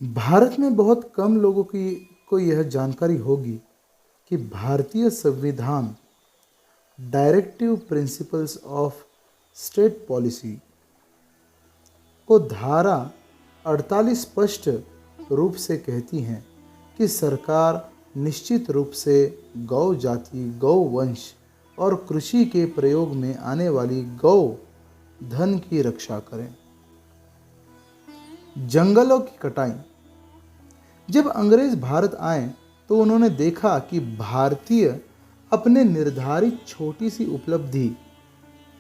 भारत में बहुत कम लोगों की को यह जानकारी होगी कि भारतीय संविधान directive principles of state policy को धारा 48 स्पष्ट रूप से कहती हैं कि सरकार निश्चित रूप से गौ जाति, गौ वंश और कृषि के प्रयोग में आने वाली गौ धन की रक्षा करें। जंगलों की कटाई। जब अंग्रेज भारत आए तो उन्होंने देखा कि भारतीय अपने निर्धारित छोटी सी उपलब्धि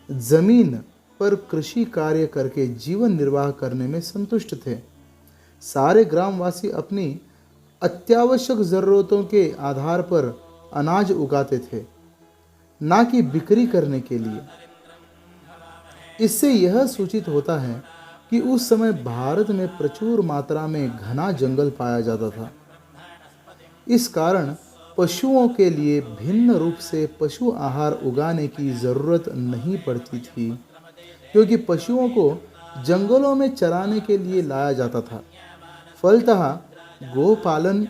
जमीन पर कृषि कार्य करके जीवन निर्वाह करने में संतुष्ट थे। सारे ग्रामवासी अपनी अत्यावश्यक ज़रूरतों के आधार पर अनाज उगाते थे, ना कि बिक्री करने के लिए। इससे यह सूचित होता है कि उस समय भारत में प्रचुर मात्रा में घना जंगल पाया जाता था। इस कारण पशुओं के लिए भिन्न रूप से पशु आहार उगाने की ज़रूरत नहीं पड़ती थी, क्योंकि पशुओं को जंगलों में चराने के लिए लाया जाता था। फलतः गोपालन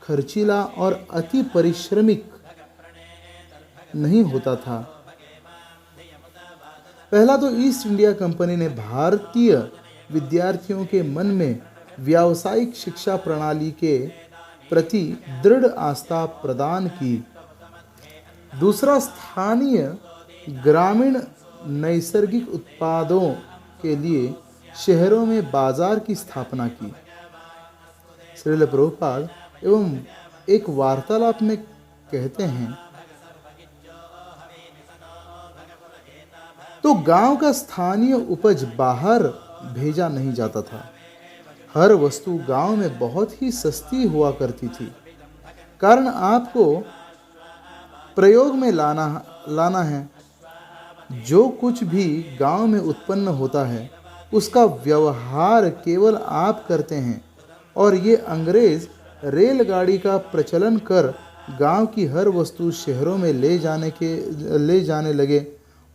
खर्चीला और अति परिश्रमिक नहीं होता था। पहला तो ईस्ट इंडिया कंपनी ने भारतीय विद्यार्थियों के मन में व्यावसायिक शिक्षा प्रणाली के प्रति दृढ़ आस्था प्रदान की। दूसरा, स्थानीय ग्रामीण नैसर्गिक उत्पादों के लिए शहरों में बाजार की स्थापना की। श्रील प्रभुपाद एवं एक वार्तालाप में कहते हैं, तो गांव का स्थानीय उपज बाहर भेजा नहीं जाता था। हर वस्तु गांव में बहुत ही सस्ती हुआ करती थी। कारण आपको प्रयोग में लाना है। जो कुछ भी गांव में उत्पन्न होता है उसका व्यवहार केवल आप करते हैं। और ये अंग्रेज रेलगाड़ी का प्रचलन कर गांव की हर वस्तु शहरों में ले जाने लगे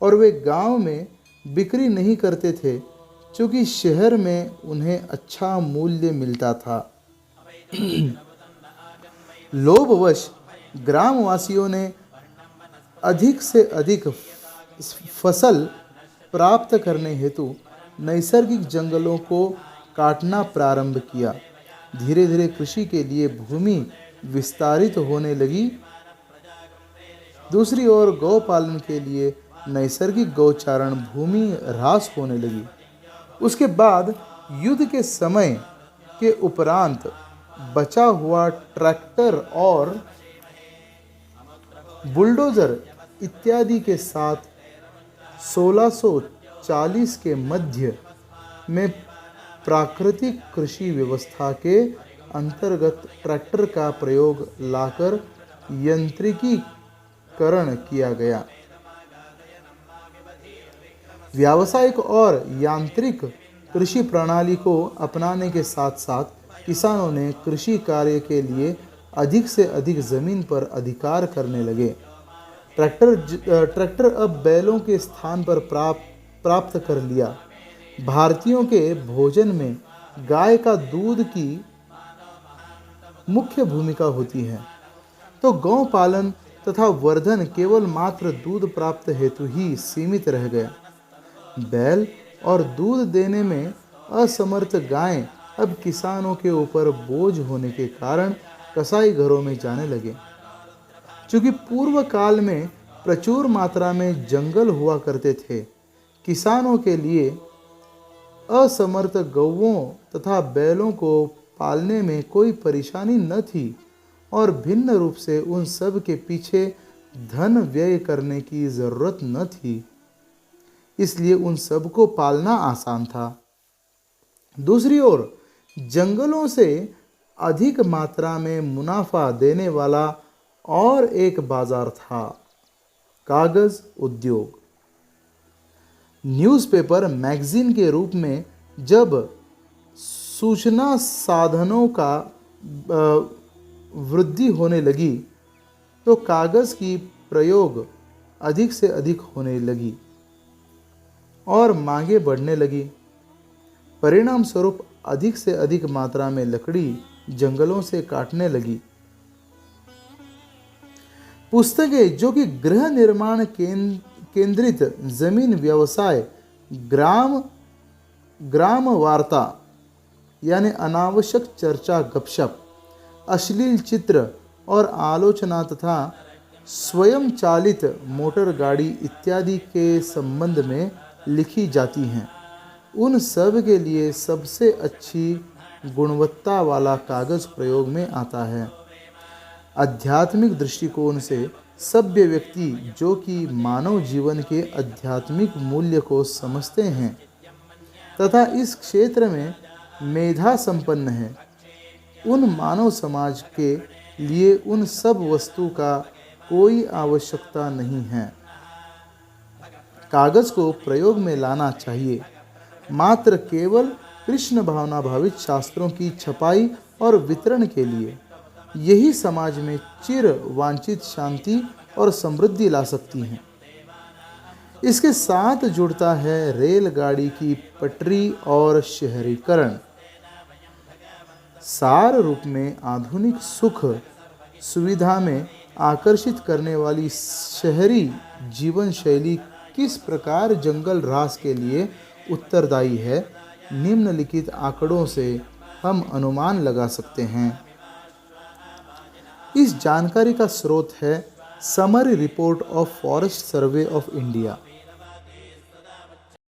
और वे गांव में बिक्री नहीं करते थे, क्योंकि शहर में उन्हें अच्छा मूल्य मिलता था। लोभवश ग्रामवासियों ने अधिक से अधिक फसल प्राप्त करने हेतु नैसर्गिक जंगलों को काटना प्रारंभ किया। धीरे धीरे कृषि के लिए भूमि विस्तारित होने लगी। दूसरी ओर गौपालन के लिए नैसर्गिक गौचारण भूमि ह्रास होने लगी। उसके बाद युद्ध के समय के उपरांत बचा हुआ ट्रैक्टर और बुलडोजर इत्यादि के साथ 1640 के मध्य में प्राकृतिक कृषि व्यवस्था के अंतर्गत ट्रैक्टर का प्रयोग लाकर यंत्रिकीकरण किया गया। व्यावसायिक और यांत्रिक कृषि प्रणाली को अपनाने के साथ साथ किसानों ने कृषि कार्य के लिए अधिक से अधिक जमीन पर अधिकार करने लगे। ट्रैक्टर अब बैलों के स्थान पर प्राप्त कर लिया। भारतीयों के भोजन में गाय का दूध की मुख्य भूमिका होती है, तो गौ पालन तथा वर्धन केवल मात्र दूध प्राप्त हेतु ही सीमित रह गया। बैल और दूध देने में असमर्थ गायें अब किसानों के ऊपर बोझ होने के कारण कसाई घरों में जाने लगे। चूँकि पूर्व काल में प्रचुर मात्रा में जंगल हुआ करते थे, किसानों के लिए असमर्थ गौओं तथा बैलों को पालने में कोई परेशानी न थी और भिन्न रूप से उन सब के पीछे धन व्यय करने की ज़रूरत न थी, इसलिए उन सब को पालना आसान था। दूसरी ओर जंगलों से अधिक मात्रा में मुनाफा देने वाला और एक बाजार था, कागज उद्योग। न्यूज़पेपर मैगजीन के रूप में जब सूचना साधनों का वृद्धि होने लगी तो कागज़ की प्रयोग अधिक से अधिक होने लगी और मांगे बढ़ने लगी। परिणाम स्वरूप अधिक से अधिक मात्रा में लकड़ी जंगलों से काटने लगी। पुस्तकें जो कि गृह निर्माण केंद्रित जमीन व्यवसाय, ग्राम वार्ता यानी अनावश्यक चर्चा, गपशप, अश्लील चित्र और आलोचना तथा स्वयं चालित मोटर गाड़ी इत्यादि के संबंध में लिखी जाती हैं, उन सब के लिए सबसे अच्छी गुणवत्ता वाला कागज प्रयोग में आता है। आध्यात्मिक दृष्टिकोण से सभ्य व्यक्ति जो कि मानव जीवन के आध्यात्मिक मूल्य को समझते हैं तथा इस क्षेत्र में मेधा संपन्न है, उन मानव समाज के लिए उन सब वस्तु का कोई आवश्यकता नहीं है। कागज को प्रयोग में लाना चाहिए मात्र केवल कृष्ण भावना भावित शास्त्रों की छपाई और वितरण के लिए। यही समाज में चिर वांछित शांति और समृद्धि ला सकती हैं। इसके साथ जुड़ता है रेलगाड़ी की पटरी और शहरीकरण। सार रूप में आधुनिक सुख सुविधा में आकर्षित करने वाली शहरी जीवन शैली किस प्रकार जंगल ह्रास के लिए उत्तरदायी है, निम्नलिखित आंकड़ों से हम अनुमान लगा सकते हैं। इस जानकारी का स्रोत है summary report of forest survey of India.